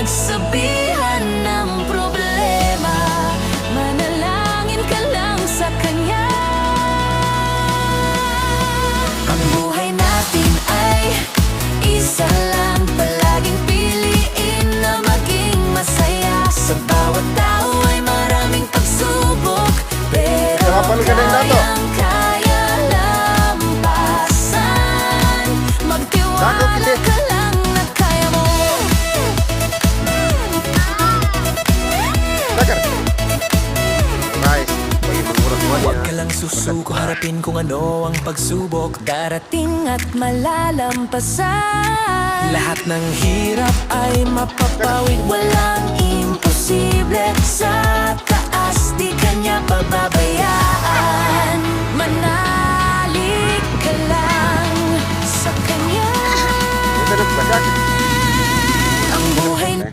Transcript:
magsabihan ng problema. Manalangin ka lang sa Kanya. Ang buhay natin ay isa lang. Palaging piliin na maging masaya. Sa bawat tao ay maraming pagsubok, pero kayang-kaya lampasan. Magtiwala ka lang na kaya mo. Huwag ka lang susuko, harapin kung ano ang pagsubok. Darating at malalampasan. Lahat ng hirap ay mapapawid. Walang imposible. Sa taas di kanya pababayaan. Manalig ka lang sa Kanya. Ang buhay